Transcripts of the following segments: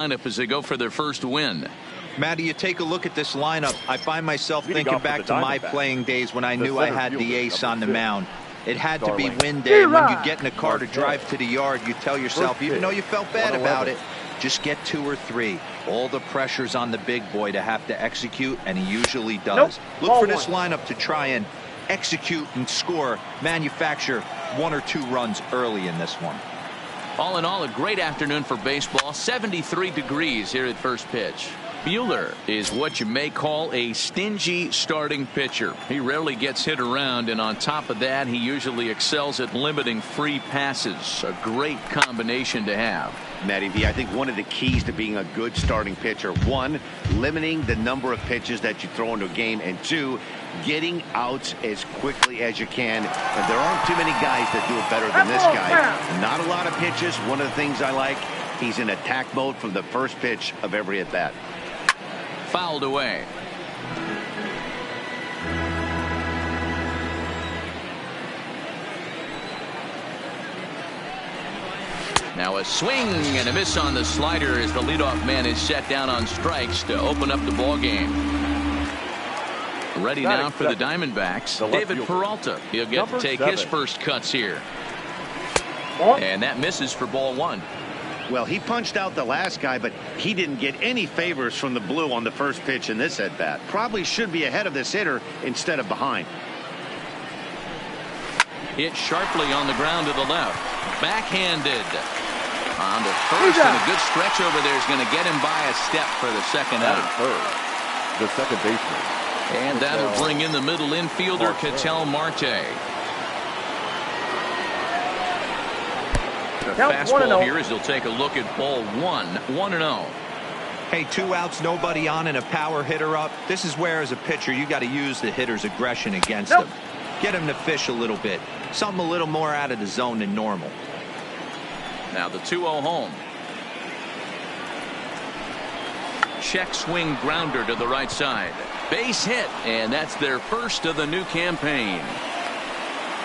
lineup as they go for their first win. Matty, you take a look at this lineup. I find myself thinking back to my playing days when I knew I had the ace on the mound. It had to be win day. When you get in a car to drive to the yard, you tell yourself, even though you felt bad about it, just get 2 or 3. All the pressure's on the big boy to have to execute, and he usually does. Look for this lineup to try and execute and score, manufacture 1 or 2 runs early in this one. All in all, a great afternoon for baseball. 73 degrees here at first pitch. Buehler is what you may call a stingy starting pitcher. He rarely gets hit around, and on top of that, he usually excels at limiting free passes. A great combination to have. Matty V, I think one of the keys to being a good starting pitcher, 1, limiting the number of pitches that you throw into a game, and 2, getting outs as quickly as you can. And there aren't too many guys that do it better than this guy. Not a lot of pitches. One of the things I like, he's in attack mode from the first pitch of every at bat. Fouled away. Now a swing and a miss on the slider as the leadoff man is set down on strikes to open up the ball game. Ready now for the Diamondbacks, David Peralta. He'll get to take his first cuts here. And that misses for ball 1. Well, he punched out the last guy, but he didn't get any favors from the blue on the first pitch in this at bat. Probably should be ahead of this hitter instead of behind. Hit sharply on the ground to the left. Backhanded on to first, and a good stretch over there is going to get him by a step for the second out. The second baseman. And that'll bring in the middle infielder, Ketel Marte. The fastball here as he'll take a look at ball 1. 1-0. Hey, 2 outs, nobody on, and a power hitter up. This is where, as a pitcher, you got to use the hitter's aggression against him. Get him to fish a little bit. Something a little more out of the zone than normal. Now the 2-0 home. Check swing grounder to the right side. Base hit, and that's their first of the new campaign.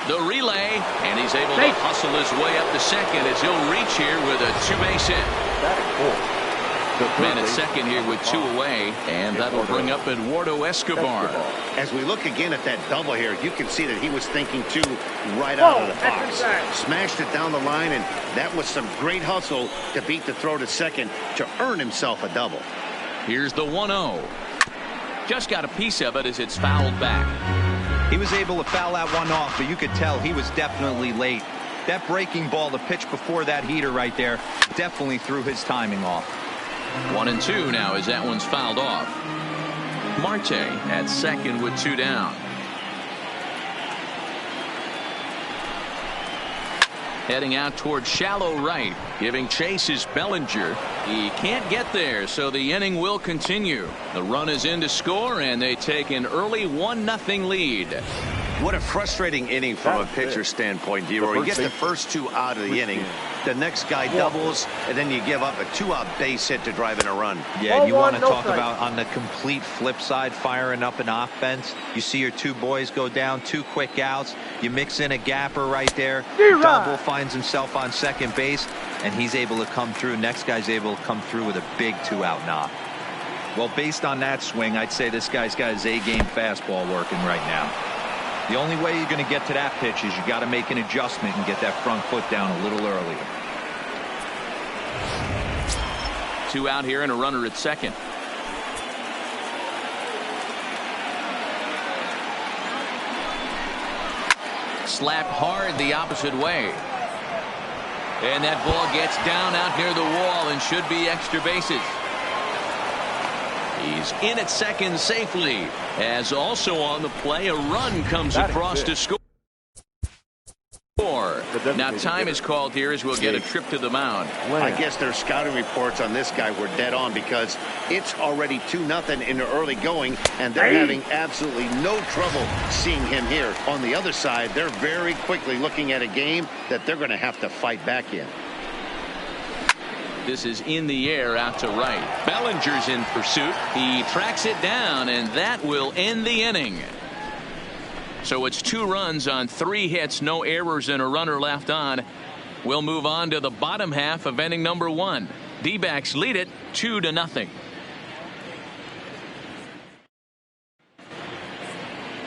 The relay, and he's able to hustle his way up to second as he'll reach here with a 2-base hit. Man at second here with 2 away, and that'll bring up Eduardo Escobar. As we look again at that double here, you can see that he was thinking 2 right out of the box. Smashed it down the line, and that was some great hustle to beat the throw to second to earn himself a double. Here's the 1-0. Just got a piece of it as it's fouled back. He was able to foul that one off, but you could tell he was definitely late. That breaking ball, the pitch before that heater right there, definitely threw his timing off. 1-2 now as that one's fouled off. Marte at second with 2 down. Heading out toward shallow right. Giving chase is Bellinger. He can't get there, so the inning will continue. The run is in to score, and they take an early 1-0 lead. What a frustrating inning from a pitcher's standpoint, D-Roy. You get the first 2 out of the inning. The next guy doubles, and then you give up a 2-out base hit to drive in a run. Yeah, and you want to talk about on the complete flip side, firing up an offense. You see your 2 boys go down, 2 quick outs. You mix in a gapper right there. Double finds himself on second base, and he's able to come through. Next guy's able to come through with a big 2-out knock. Well, based on that swing, I'd say this guy's got his A-game fastball working right now. The only way you're going to get to that pitch is you got to make an adjustment and get that front foot down a little earlier. 2 out here and a runner at second. Slapped hard the opposite way. And that ball gets down out near the wall and should be extra bases. He's in at second safely, as also on the play a run comes across to score. Now time is called here as we'll get a trip to the mound. I guess their scouting reports on this guy were dead on, because it's already 2-0 in the early going, and they're having absolutely no trouble seeing him here. On the other side, they're very quickly looking at a game that they're going to have to fight back in. This is in the air out to right. Bellinger's in pursuit. He tracks it down, and that will end the inning. So it's 2 runs on 3 hits, no errors, and a runner left on. We'll move on to the bottom half of inning number 1. D-backs lead it 2-0.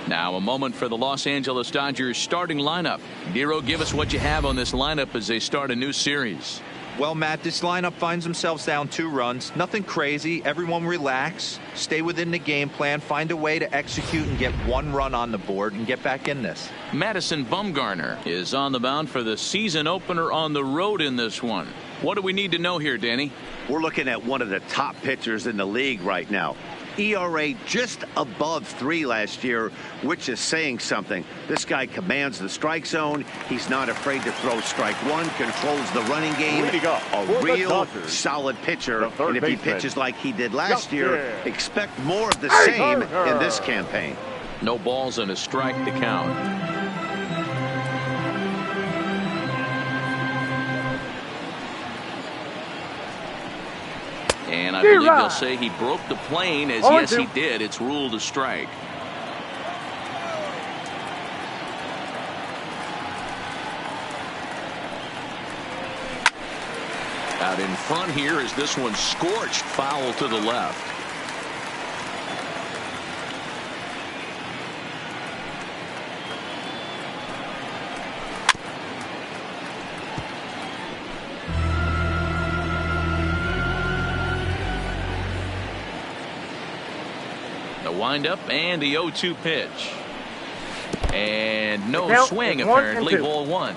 Now a moment for the Los Angeles Dodgers starting lineup. Nero, give us what you have on this lineup as they start a new series. Well, Matt, this lineup finds themselves down 2 runs. Nothing crazy. Everyone relax. Stay within the game plan. Find a way to execute and get 1 run on the board and get back in this. Madison Bumgarner is on the mound for the season opener on the road in this one. What do we need to know here, Danny? We're looking at one of the top pitchers in the league right now. ERA just above 3 last year, which is saying something. This guy commands the strike zone. He's not afraid to throw strike 1, controls the running game. A real solid pitcher. And if he pitches like he did last year, expect more of the same in this campaign. No balls and a strike to count. And I believe they'll say he broke the plane, as yes he did. It's ruled a strike. Out in front here is this one scorched foul to the left. Windup and the 0-2 pitch. And no swing, apparently. Ball 1.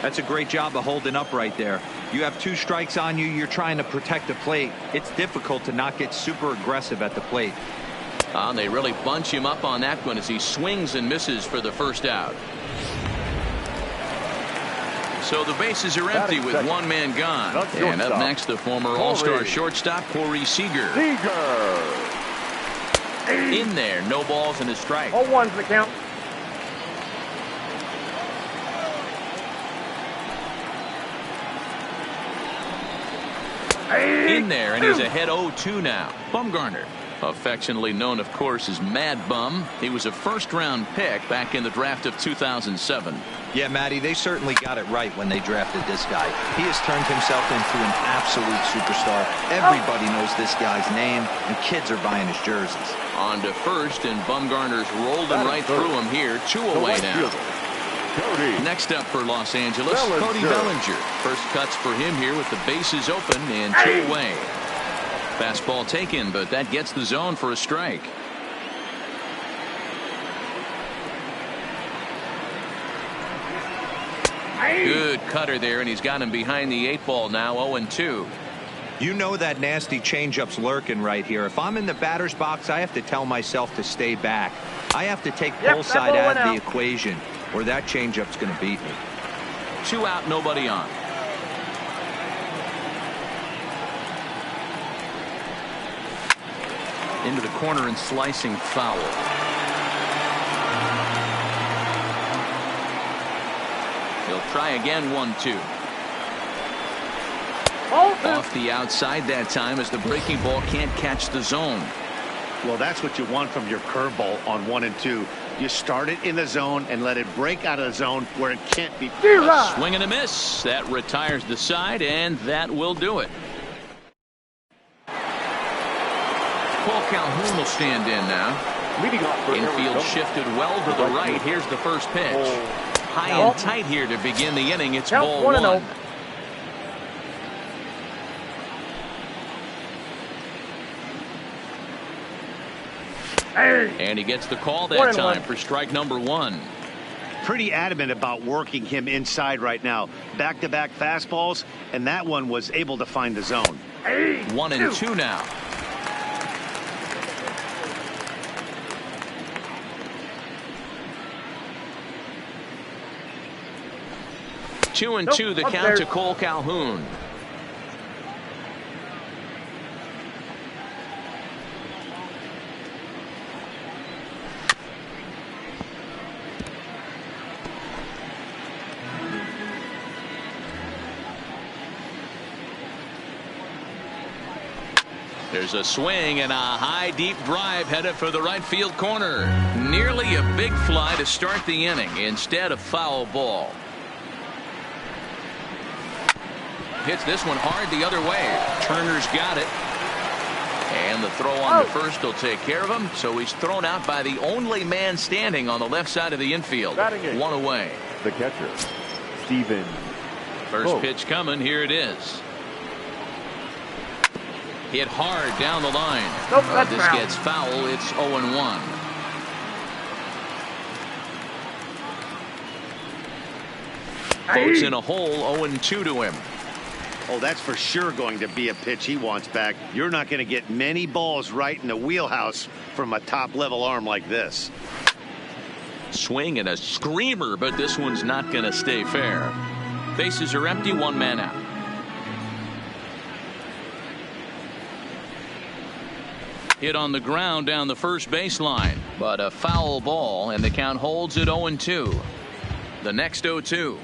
That's a great job of holding up right there. You have 2 strikes on you. You're trying to protect the plate. It's difficult to not get super aggressive at the plate. They really bunch him up on that one as he swings and misses for the first out. So the bases are empty with 1 man gone. And up next, the former All-Star shortstop, Corey Seager. In there, no balls and a strike. 0-1's the count. In there, and he's ahead 0-2 now. Bumgarner, affectionately known, of course, as Mad Bum. He was a first-round pick back in the draft of 2007. Yeah, Matty, they certainly got it right when they drafted this guy. He has turned himself into an absolute superstar. Everybody knows this guy's name, and kids are buying his jerseys. On to first, and Bumgarner's rolled him right through him here. 2 away now. Next up for Los Angeles, Cody Bellinger. First cuts for him here with the bases open and 2 away. Fastball taken, but that gets the zone for a strike. Good cutter there, and he's got him behind the 8 ball now. 0-2. You know that nasty changeup's lurking right here. If I'm in the batter's box, I have to tell myself to stay back. I have to take both sides out of the equation, or that changeup's going to beat me. 2 out, nobody on. Into the corner and slicing foul. He'll try again. 1-2. Off the outside that time as the breaking ball can't catch the zone. Well, that's what you want from your curveball on 1 and 2. You start it in the zone and let it break out of the zone where it can't be. A swing and a miss. That retires the side, and that will do it. Cole Calhoun will stand in now. Infield shifted well to the right. Here's the first pitch. High and tight here to begin the inning. It's ball 1. And he gets the call that time for strike number 1. Pretty adamant about working him inside right now. Back-to-back fastballs, and that one was able to find the zone. 1-2 now. 2-2 the count to Cole Calhoun. There's a swing and a high deep drive headed for the right field corner. Nearly a big fly to start the inning instead of foul ball. Hits this one hard the other way. Turner's got it. And the throw on the first will take care of him. So he's thrown out by the only man standing on the left side of the infield. One away. The catcher, Steven. First pitch coming. Here it is. Hit hard down the line. This gets foul. It's 0-1. Floats in a hole. 0-2 to him. Oh, that's for sure going to be a pitch he wants back. You're not going to get many balls right in the wheelhouse from a top-level arm like this. Swing and a screamer, but this one's not going to stay fair. Bases are empty. One man out. Hit on the ground down the first baseline, but a foul ball, and the count holds at 0-2. The next 0-2.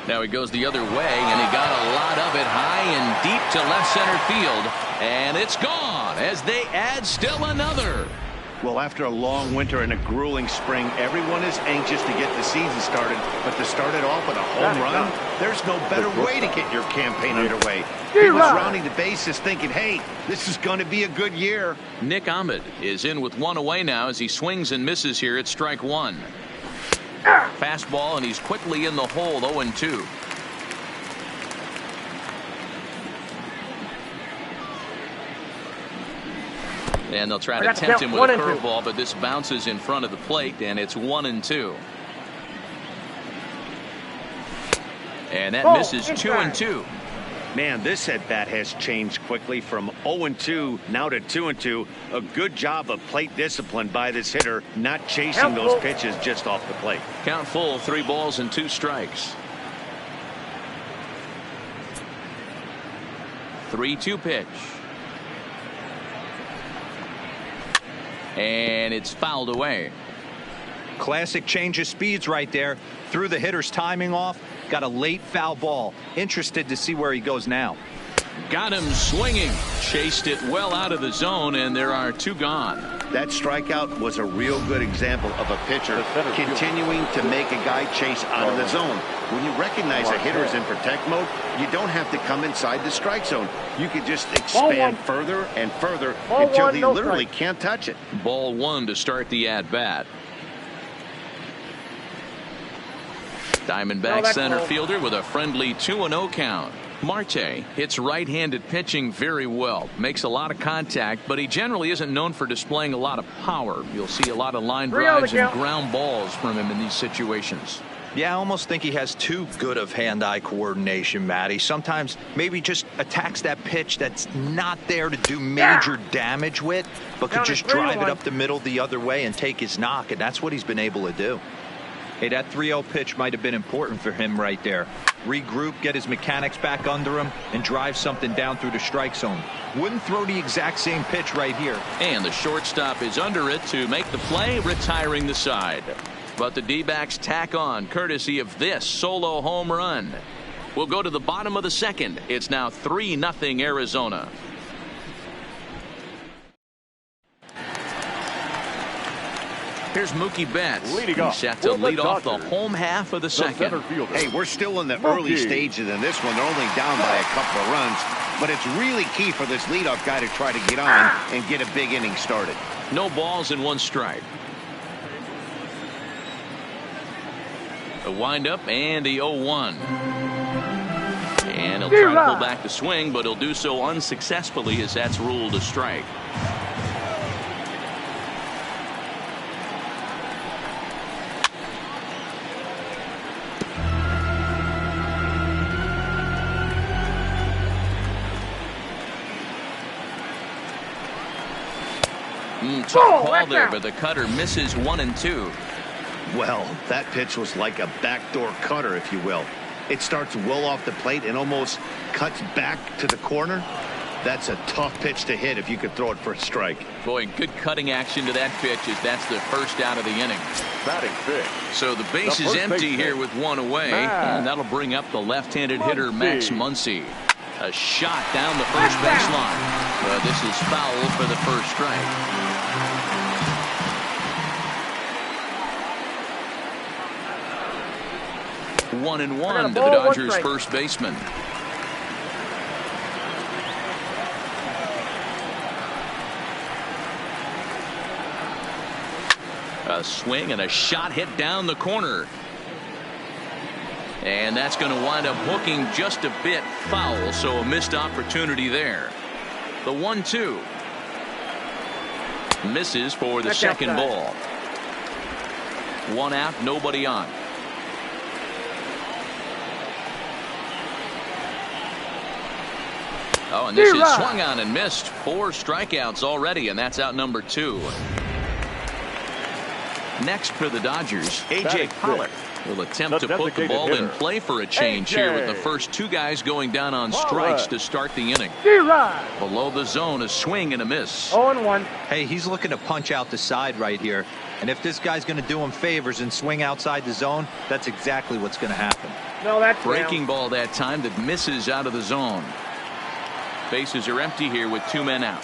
Now he goes the other way, and he got a lot of it high and deep to left center field, and it's gone as they add still another. Well, after a long winter and a grueling spring, everyone is anxious to get the season started, but to start it off with a home run, there's no better way to get your campaign underway. He was rounding the bases thinking, hey, this is going to be a good year. Nick Ahmed is in with one away now as he swings and misses here at strike one. Fastball, and he's quickly in the hole. 0-2. And they'll try to tempt him with a curveball, but this bounces in front of the plate, and it's 1-2. And that misses 2-2. Man, this at bat has changed quickly from 0-2 now to 2-2. A good job of plate discipline by this hitter, not chasing those pitches just off the plate. Count full, 3 balls and 2 strikes. 3-2 pitch. And it's fouled away. Classic change of speeds right there. Threw the hitter's timing off. Got a late foul ball. Interested to see where he goes now. Got him swinging. Chased it well out of the zone, and there are 2 gone. That strikeout was a real good example of a pitcher continuing to make a guy chase out of the zone. When you recognize a hitter is in protect mode, you don't have to come inside the strike zone. You could just expand further and further until he literally can't touch it. Ball 1 to start the at-bat. Diamondbacks center fielder with a friendly 2-0 count. Marte hits right-handed pitching very well, makes a lot of contact, but he generally isn't known for displaying a lot of power. You'll see a lot of line drives and ground balls from him in these situations. Yeah, I almost think he has too good of hand-eye coordination, Matty. Sometimes maybe just attacks that pitch that's not there to do major damage with, but could just drive it up the middle the other way and take his knock, and that's what he's been able to do. Hey, that 3-0 pitch might have been important for him right there. Regroup, get his mechanics back under him, and drive something down through the strike zone. Wouldn't throw the exact same pitch right here. And the shortstop is under it to make the play, retiring the side. But the D-backs tack on, courtesy of this solo home run. We'll go to the bottom of the second. It's now 3-0 Arizona. Here's Mookie Betts. He's set to lead off the home half of the second. Hey, we're still in the early stages in this one. They're only down by a couple of runs, but it's really key for this leadoff guy to try to get on and get a big inning started. No balls and 1 strike. A windup and the 0-1. And he'll try to pull back the swing, but he'll do so unsuccessfully as that's ruled a strike. Tough call there, but the cutter misses 1-2. Well, that pitch was like a backdoor cutter, if you will. It starts well off the plate and almost cuts back to the corner. That's a tough pitch to hit if you could throw it for a strike. Boy, good cutting action to that pitch as that's the first out of the inning. Batting 6. So the base is empty here with 1 away, and that'll bring up the left-handed hitter Max Muncy. A shot down the first baseline. But this is foul for the first strike. 1-1 to the Dodgers first baseman. A swing and a shot hit down the corner. And that's going to wind up hooking just a bit foul, so a missed opportunity there. The 1-2. Misses for the second ball. One out, nobody on. Oh, and this is swung on and missed. 4 strikeouts already, and that's out number 2. Next for the Dodgers, A.J. Pollock will attempt to put the ball in play for a change here with the first 2 guys going down on strikes to start the inning. Below the zone, a swing and a miss. 0-1. Hey, he's looking to punch out the side right here. And if this guy's going to do him favors and swing outside the zone, that's exactly what's going to happen. No, that's breaking ball that time that misses out of the zone. Bases are empty here with 2 men out.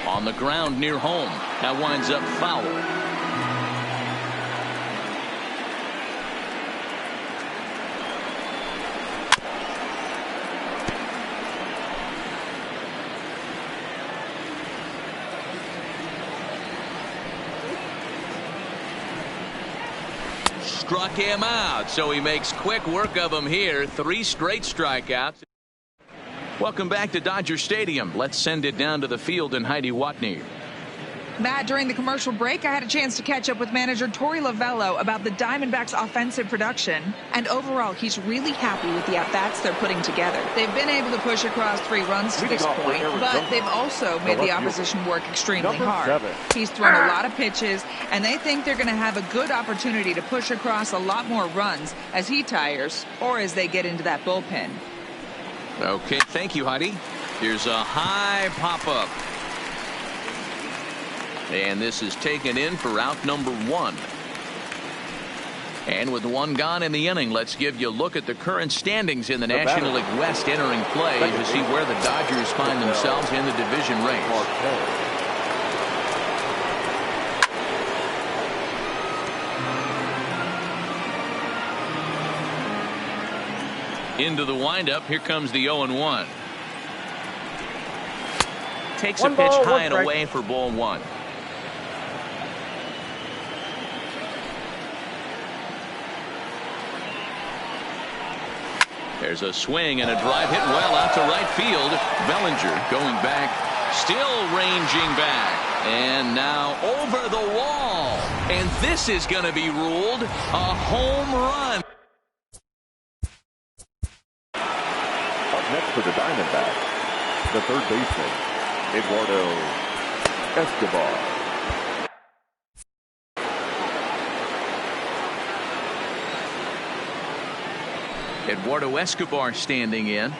On the ground near home. That winds up foul. Struck him out, so he makes quick work of him here. 3 straight strikeouts. Welcome back to Dodger Stadium. Let's send it down to the field and Heidi Watney. Matt, during the commercial break, I had a chance to catch up with manager Torey Lovello about the Diamondbacks' offensive production. And overall, he's really happy with the at-bats they're putting together. They've been able to push across 3 runs to this point, but they've also made the opposition work extremely hard. He's thrown a lot of pitches, and they think they're going to have a good opportunity to push across a lot more runs as he tires or as they get into that bullpen. Okay, thank you, Heidi. Here's a high pop-up. And this is taken in for out number 1. And with 1 gone in the inning, let's give you a look at the current standings in the National League West entering play to see where the Dodgers find themselves in the division race. Into the windup. Here comes the 0-1. Takes a pitch high and away for ball 1. There's a swing and a drive hit well out to right field. Bellinger going back, still ranging back, and now over the wall. And this is going to be ruled a home run. Up next for the Diamondbacks, the third baseman, Eduardo Escobar. Eduardo Escobar standing in.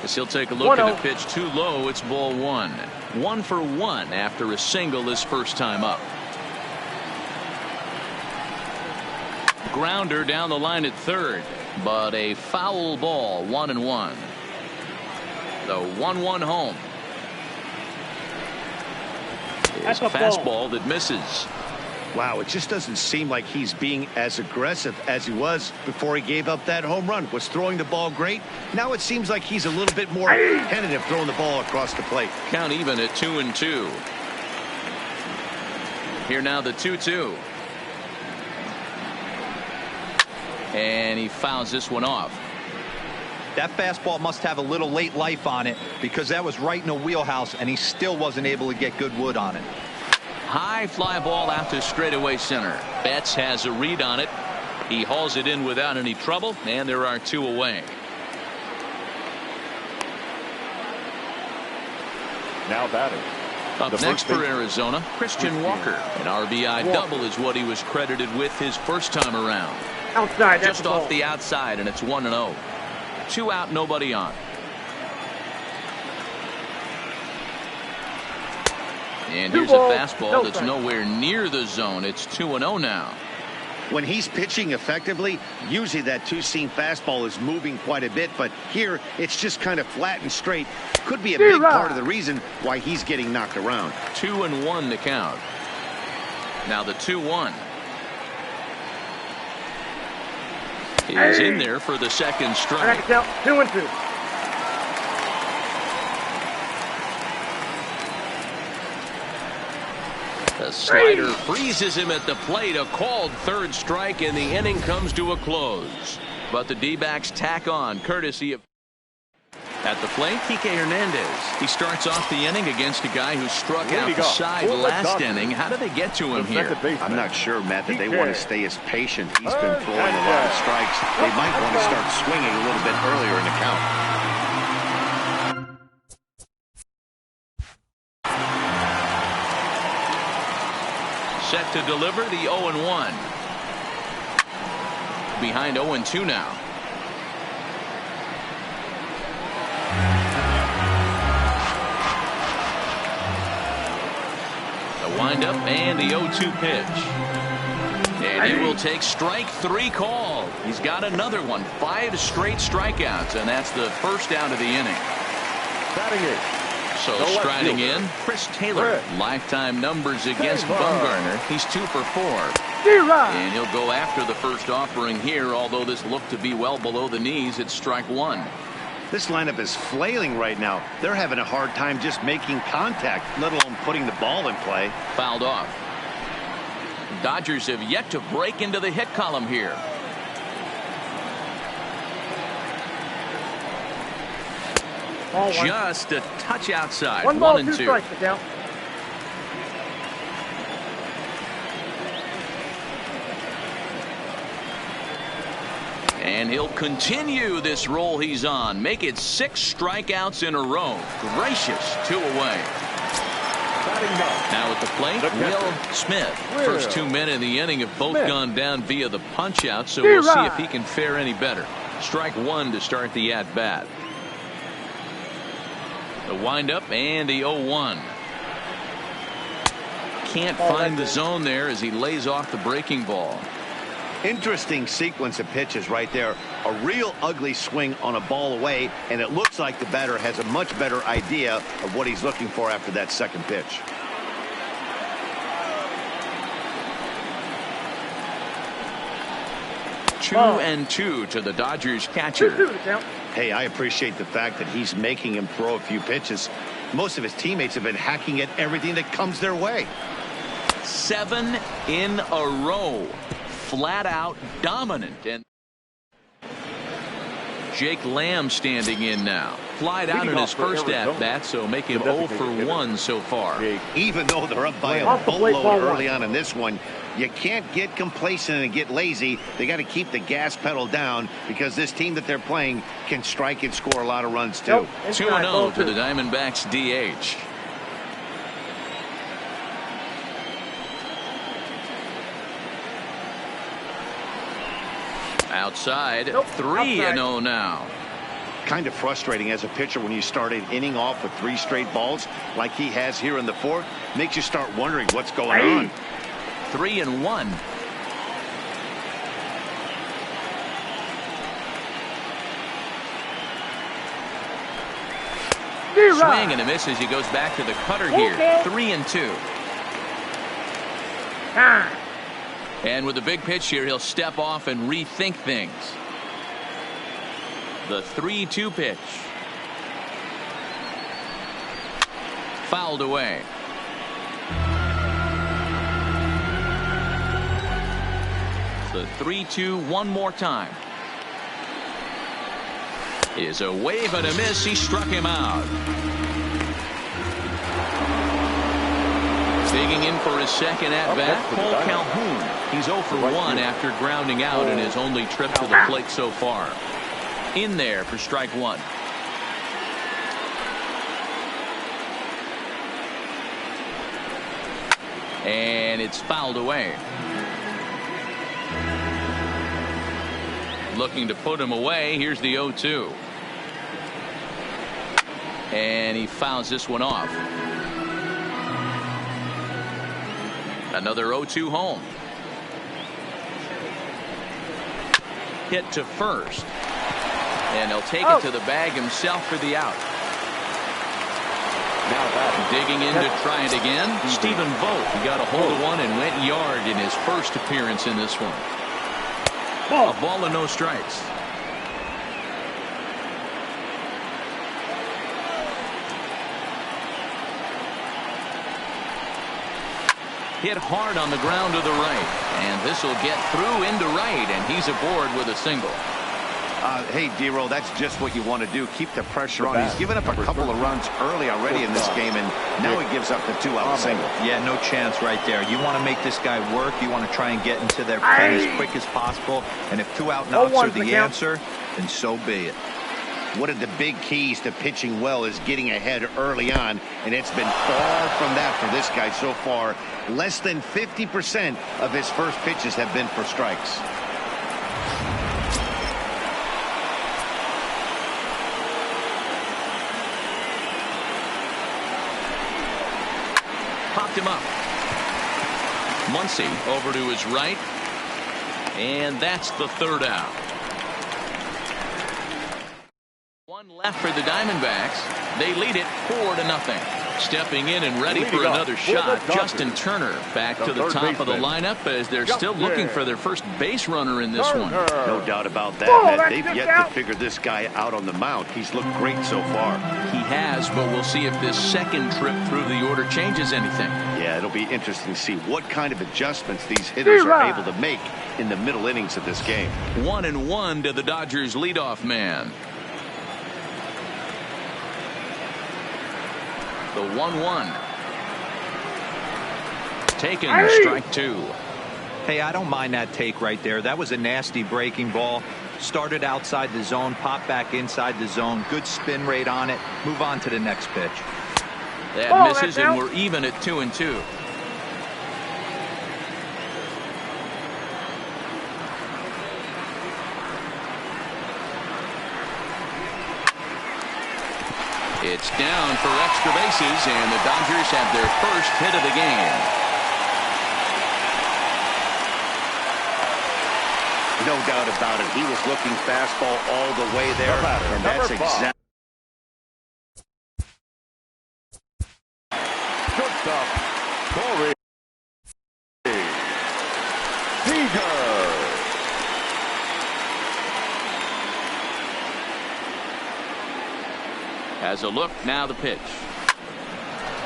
As he'll take a look at the pitch too low. It's ball 1. 1 for 1 after a single his first time up. Grounder down the line at third, but a foul ball. 1-1. The 1-1 home. It's a fastball that misses. Wow, it just doesn't seem like he's being as aggressive as he was before he gave up that home run. Was throwing the ball great. Now it seems like he's a little bit more tentative throwing the ball across the plate. Count even at 2-2. Here now the 2-2. And he fouls this one off. That fastball must have a little late life on it because that was right in the wheelhouse and he still wasn't able to get good wood on it. High fly ball out to straightaway center. Betts has a read on it. He hauls it in without any trouble, and there are 2 away. Now batting. Up next for Arizona, Christian Walker. An RBI double is what he was credited with his first time around. Outside. Just off the outside, and it's 1-0. 2 out, nobody on. And here's a fastball that's nowhere near the zone. It's 2-0 now. When he's pitching effectively, usually that two-seam fastball is moving quite a bit, but here it's just kind of flat and straight. Could be a big part of the reason why he's getting knocked around. 2-1 to count. Now the 2-1. He's in there for the second strike. 2-2. The slider freezes him at the plate. A called third strike, and the inning comes to a close. But the D-backs tack on, courtesy of... At the plate, Kike Hernandez. He starts off the inning against a guy who struck out the side last inning. How do they get to him here? I'm not sure, Matt, that they want to stay as patient. He's been throwing a lot of strikes. They might want to start swinging a little bit earlier in the count. Set to deliver the 0-1. Behind 0-2 now. The windup and the 0-2 pitch. And he will take strike 3 called. He's got another one. 5 straight strikeouts, and that's the first out of the inning. Batting it. So striding in, Chris Taylor. Lifetime numbers against Bumgarner. He's 2 for 4. And he'll go after the first offering here, although this looked to be well below the knees. It's strike 1. This lineup is flailing right now. They're having a hard time just making contact, let alone putting the ball in play. Fouled off. Dodgers have yet to break into the hit column here. Just a touch outside. 1-2. Strikes, Miguel. And he'll continue this roll he's on. Make it 6 strikeouts in a row. Gracious, 2 away. Now at the plate, Will Smith. First 2 men in the inning have both gone down via the punch out, so we'll see if he can fare any better. Strike 1 to start the at bat. The windup and the 0-1. Can't find the zone there as he lays off the breaking ball. Interesting sequence of pitches right there. A real ugly swing on a ball away, and it looks like the batter has a much better idea of what he's looking for after that second pitch. Two and 2 to the Dodgers catcher. Hey, I appreciate the fact that he's making him throw a few pitches. Most of his teammates have been hacking at everything that comes their way. 7 in a row. Flat out dominant. And Jake Lamb standing in now. Flied out in his first at bat, so make him 0 for 1 so far. Even though they're up by a boatload early on in this one, you can't get complacent and get lazy. They got to keep the gas pedal down because this team that they're playing can strike and score a lot of runs too. 2-0 to the Diamondbacks DH. Outside, 3-0 now. Kind of frustrating as a pitcher when you start an inning off with 3 straight balls like he has here in the 4th. Makes you start wondering what's going on. 3-1. Swing and a miss as he goes back to the cutter here. 3-2. And with the big pitch here, he'll step off and rethink things. The 3-2 pitch. Fouled away. The 3-2 one more time. Is a wave and a miss. He struck him out. Digging in for his second at bat, Cole Calhoun. He's 0 for 1 after grounding out in his only trip to the plate so far. In there for strike 1. And it's fouled away. Looking to put him away. Here's the 0-2. And he fouls this one off. Another 0-2 home. hit to first. And he'll take it to the bag himself for the out. Digging in to try it again. Stephen Vogt got a hold of one and went yard in his first appearance in this one. A ball and no strikes. Hit hard on the ground to the right. And this will get through into right, and he's aboard with a single. Hey, D-Roll, that's just what you want to do. Keep the pressure on. He's given up a couple of runs early already in this game, and now he gives up the 2-out single. Yeah, no chance right there. You want to make this guy work. You want to try and get into their pen as quick as possible. And if 2-out knocks are the answer, then so be it. One of the big keys to pitching well is getting ahead early on, and it's been far from that for this guy so far. Less than 50% of his first pitches have been for strikes. Popped him up. Muncy over to his right. And that's the third out. One left for the Diamondbacks. They lead it 4-0. Stepping in and ready for another shot, Justin Turner back to the top of the lineup as they're still looking for their first base runner in this one. No doubt about that. They've yet to figure this guy out on the mound. He's looked great so far. He has, but we'll see if this second trip through the order changes anything. Yeah, it'll be interesting to see what kind of adjustments these hitters are able to make in the middle innings of this game. 1-1 to the Dodgers leadoff man. The 1-1. Taken, strike two. Hey, I don't mind that take right there. That was a nasty breaking ball. Started outside the zone, popped back inside the zone. Good spin rate on it. Move on to the next pitch. That misses, and we're even at 2-2. It's down for extra bases, and the Dodgers have their first hit of the game. No doubt about it. He was looking fastball all the way there, and that's exactly. Shortstop, Corey Seager. As a look, now the pitch.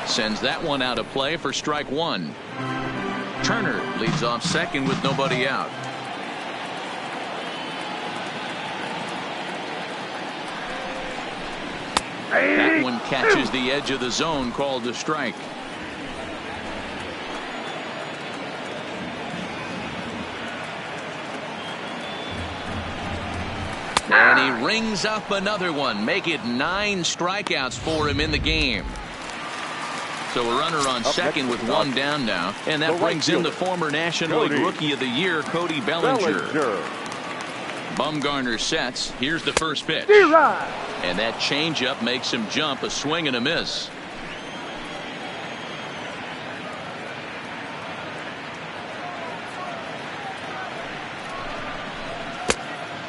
Sends that one out of play for strike one. Turner leads off second with nobody out. That one catches the edge of the zone, called a strike. And he rings up another one. Make it 9 strikeouts for him in the game. So a runner on second with one down now. And that brings in the former National League Rookie of the Year, Cody Bellinger. Bumgarner sets. Here's the first pitch. And that changeup makes him jump, a swing and a miss.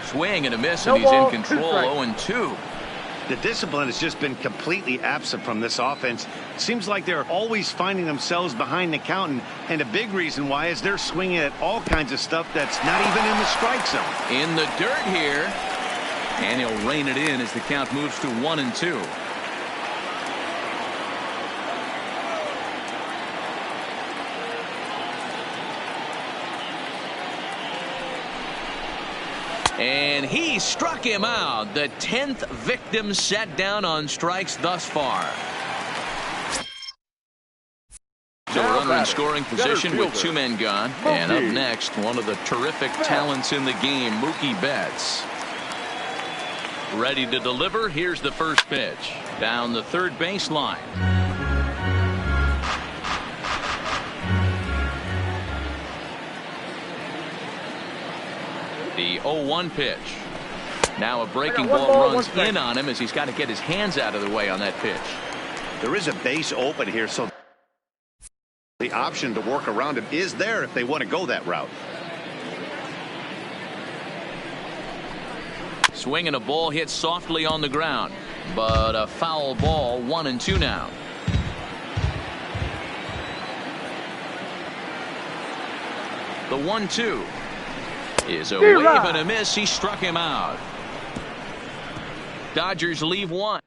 Swing and a miss, and he's in control. 0-2. The discipline has just been completely absent from this offense. Seems like they're always finding themselves behind the count, and a big reason why is they're swinging at all kinds of stuff that's not even in the strike zone. In the dirt here, and he'll rein it in as the count moves to 1-2. And he struck him out. The 10th victim set down on strikes thus far. So a runner in scoring position with 2 men gone. And up next, one of the terrific talents in the game, Mookie Betts. Ready to deliver. Here's the first pitch. Down the third baseline. The 0-1 pitch. Now a breaking ball runs in on him as he's got to get his hands out of the way on that pitch. There is a base open here, so the option to work around him is there if they want to go that route. Swinging a ball hit softly on the ground, but a foul ball. 1-2 now. The 1-2 is a wave and a miss. He struck him out. Dodgers leave one.